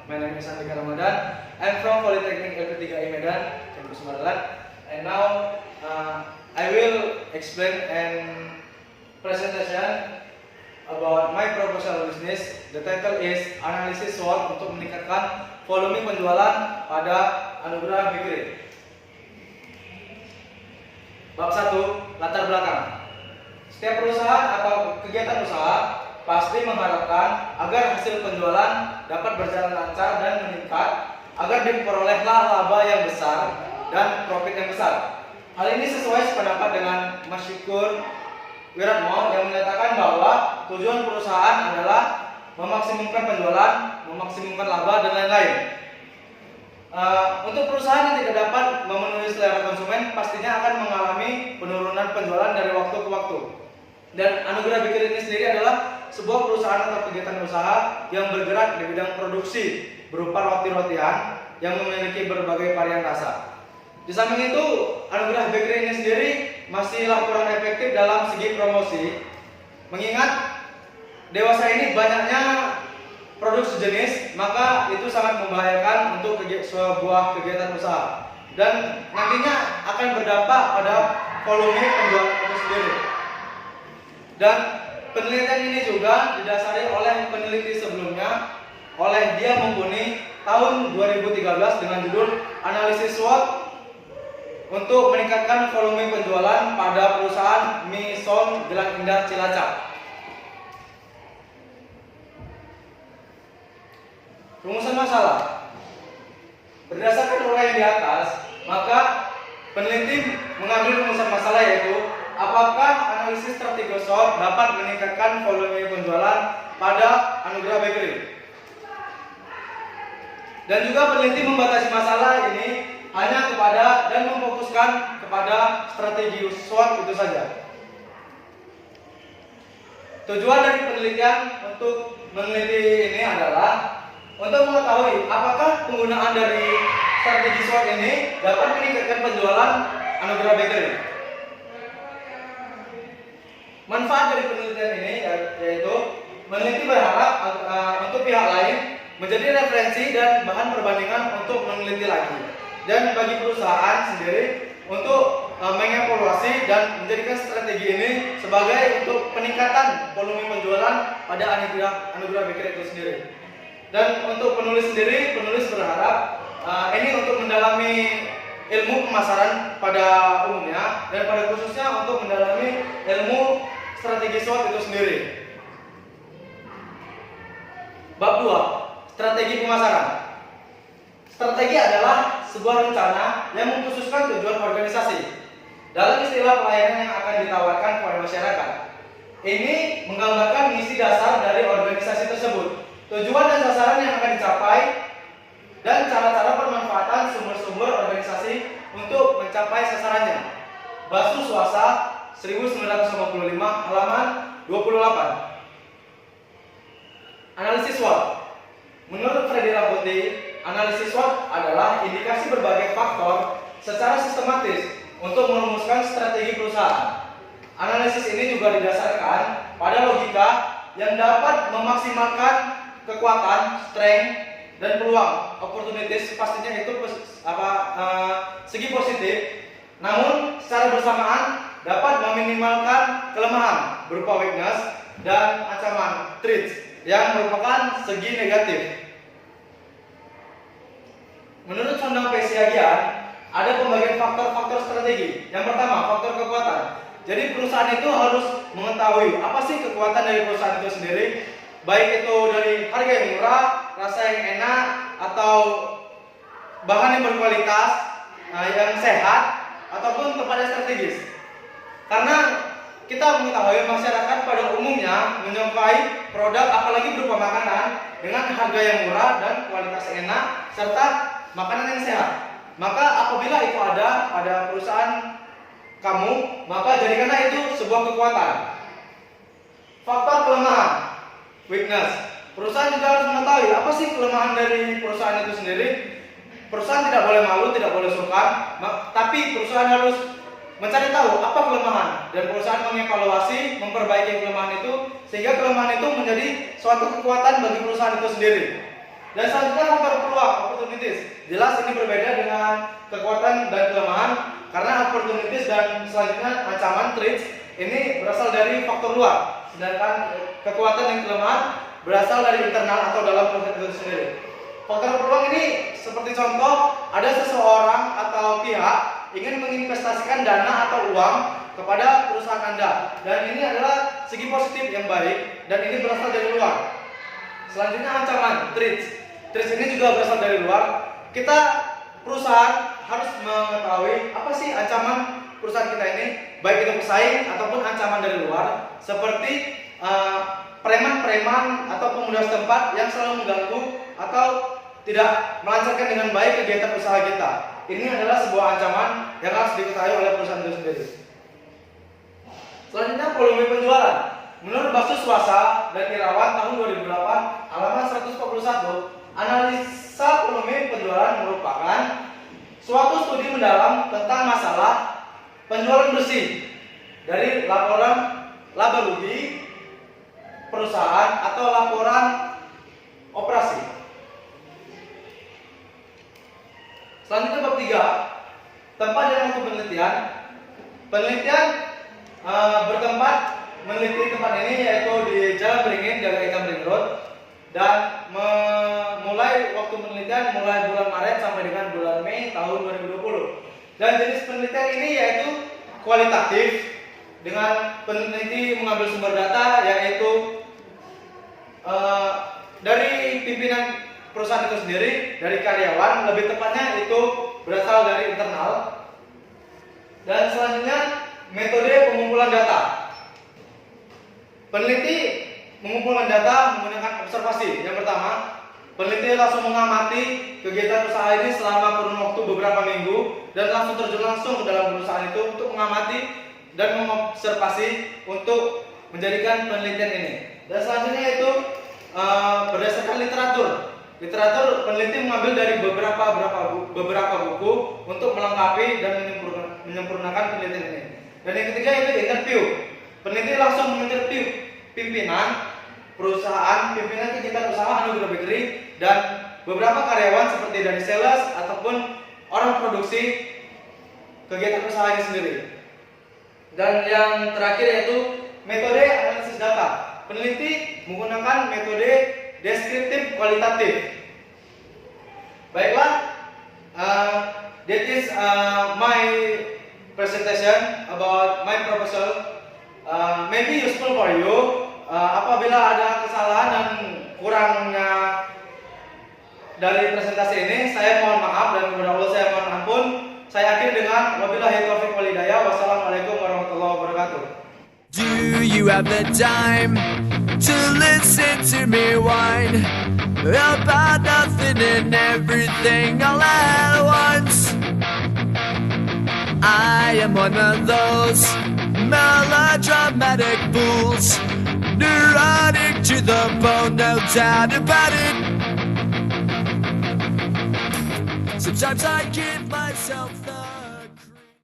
My name is Andika Ramadan. I'm from Polytechnic LP3I Medan, Kampus Maryland. And now I will explain and presentation about my proposal business. The title is Analisis SWOT untuk meningkatkan volume penjualan pada Anugerah Bakery. Bab 1, latar belakang. Setiap perusahaan atau kegiatan usaha pasti mengharapkan agar hasil penjualan dapat berjalan lancar dan meningkat, agar diperolehlah laba yang besar dan profit yang besar. Hal ini sesuai sependapat dengan Mas Syukur Wiratmo yang menyatakan bahwa tujuan perusahaan adalah memaksimumkan penjualan, memaksimumkan laba, dan lain-lain. Untuk perusahaan yang tidak dapat memenuhi selera konsumen pastinya akan mengalami penurunan penjualan dari waktu ke waktu. Dan Anugerah Bakery ini sendiri adalah sebuah perusahaan atau kegiatan usaha yang bergerak di bidang produksi berupa roti-rotian yang memiliki berbagai varian rasa. Di samping itu, Anugerah Bakery ini sendiri masihlah kurang efektif dalam segi promosi, mengingat dewasa ini banyaknya produk sejenis, maka itu sangat membahayakan untuk sebuah kegiatan usaha dan nantinya akan berdampak pada volume penjualan itu sendiri. Dan penelitian ini juga didasari oleh peneliti sebelumnya, oleh Dia Mumpuni tahun 2013 dengan judul Analisis SWOT untuk meningkatkan volume penjualan pada perusahaan mie Son Gelang Indah Cilacap. Rumusan masalah. Berdasarkan uraian di atas, maka peneliti mengambil rumusan masalah yaitu apakah analisis strategi SWOT dapat meningkatkan volume penjualan pada Anugerah Bakery. Dan juga peneliti membatasi masalah ini hanya kepada dan memfokuskan kepada strategi SWOT itu saja. Tujuan dari penelitian untuk meneliti ini adalah untuk mengetahui apakah penggunaan dari strategi SWOT ini dapat meningkatkan penjualan Anugerah Bakery. Manfaat dari penelitian ini yaitu meneliti berharap untuk pihak lain menjadi referensi dan bahan perbandingan untuk meneliti lagi, dan bagi perusahaan sendiri untuk mengevaluasi dan menjadikan strategi ini sebagai untuk peningkatan volume penjualan pada Anugerah Bakery itu sendiri. Dan untuk penulis sendiri, penulis berharap ini untuk mendalami ilmu pemasaran pada umumnya dan pada khususnya untuk mendalami ilmu strategi SWOT itu sendiri. Bab 2, strategi pemasaran. Strategi adalah sebuah rencana yang mengkhususkan tujuan organisasi dalam istilah pelayanan yang akan ditawarkan kepada masyarakat. Ini menggambarkan misi dasar dari organisasi tersebut, tujuan dan sasaran yang akan dicapai, dan cara-cara pemanfaatan sumber-sumber organisasi untuk mencapai sasarannya. Basu Swasa 1955 halaman 28. Analisis SWOT. Menurut Freddy Rambuti, analisis SWOT adalah indikasi berbagai faktor secara sistematis untuk merumuskan strategi perusahaan. Analisis ini juga didasarkan pada logika yang dapat memaksimalkan kekuatan, strength, dan peluang, opportunities, pastinya itu segi positif, namun secara bersamaan dapat meminimalkan kelemahan berupa weakness dan ancaman, threats, yang merupakan segi negatif. Menurut Sondang P. Siagian, ada pembagian faktor-faktor strategi. Yang pertama, faktor kekuatan. Jadi perusahaan itu harus mengetahui apa sih kekuatan dari perusahaan itu sendiri, baik itu dari harga yang murah, rasa yang enak, atau bahan yang berkualitas, yang sehat, ataupun tempat yang strategis. Karena kita mengetahui masyarakat pada umumnya menyukai produk apalagi berupa makanan dengan harga yang murah dan kualitas yang enak serta makanan yang sehat. Maka apabila itu ada pada perusahaan kamu, maka jadikanlah itu sebuah kekuatan. Faktor kelemahan, weakness. Perusahaan juga harus mengetahui apa sih kelemahan dari perusahaan itu sendiri. Perusahaan tidak boleh malu, tidak boleh sungkan, tapi perusahaan harus mencari tahu apa kelemahan dan perusahaan mengevaluasi, memperbaiki kelemahan itu sehingga kelemahan itu menjadi suatu kekuatan bagi perusahaan itu sendiri. Dan selanjutnya faktor peluang, opportunities. Jelas ini berbeda dengan kekuatan dan kelemahan, karena opportunities dan selanjutnya ancaman, threats, ini berasal dari faktor luar, sedangkan kekuatan dan kelemahan berasal dari internal atau dalam proses itu sendiri. Faktor peluang ini seperti contoh, ada seseorang atau pihak ingin menginvestasikan dana atau uang kepada perusahaan Anda, dan ini adalah segi positif yang baik, dan ini berasal dari luar. Selanjutnya ancaman, threats. Threats ini juga berasal dari luar. Kita perusahaan harus mengetahui apa sih ancaman perusahaan kita ini, baik itu pesaing ataupun ancaman dari luar, seperti preman-preman atau pemuda setempat yang selalu mengganggu atau tidak melancarkan dengan baik kegiatan usaha kita. Ini adalah sebuah ancaman yang harus diketahui oleh perusahaan itu sendiri. Selanjutnya volume penjualan. Menurut Basus Swasa dan Irawan tahun 2008 halaman 141, analisa volume penjualan merupakan suatu studi mendalam tentang masalah penjualan bersih dari laporan laba rugi perusahaan atau laporan operasi. Selanjutnya bab 3, tempat dan waktu penelitian. Penelitian bertempat meneliti tempat ini yaitu di Jalan Beringin, Jalan Ikan Ring Road, dan memulai waktu penelitian mulai bulan Maret sampai dengan bulan Mei tahun 2020. Dan jenis penelitian ini yaitu kualitatif, dengan peneliti mengambil sumber data yaitu dari pimpinan perusahaan itu sendiri, dari karyawan, lebih tepatnya itu berasal dari internal. Dan selanjutnya metode pengumpulan data. Peneliti mengumpulkan data menggunakan observasi. Yang pertama, peneliti langsung mengamati kegiatan usaha ini selama kurun waktu beberapa minggu dan langsung terjun langsung ke dalam perusahaan itu untuk mengamati dan mengobservasi untuk menjadikan penelitian ini. Dan selanjutnya itu berdasarkan literatur. Literatur peneliti mengambil dari beberapa buku untuk melengkapi dan menyempurnakan penelitian ini. Dan yang ketiga itu interview. Peneliti langsung menginterview pimpinan perusahaan, pimpinan kegiatan usaha Anugerah Bakery, dan beberapa karyawan seperti dari sales ataupun orang produksi kegiatan usaha ini sendiri. Dan yang terakhir yaitu metode analisis data. Peneliti menggunakan metode deskriptif kualitatif. Baiklah, that is my presentation about my proposal. Maybe useful for you. Apabila ada kesalahan dan kurangnya dari presentasi ini, saya mohon maaf dan kepada Allah saya mohon ampun. Saya akhiri dengan wabillahi taufiq wal hidayah. Wassalamualaikum warahmatullahi wabarakatuh. Do you have the time to listen to me whine about nothing and everything all at once? I am one of those melodramatic fools, neurotic to the bone, no doubt about it. Sometimes I give myself the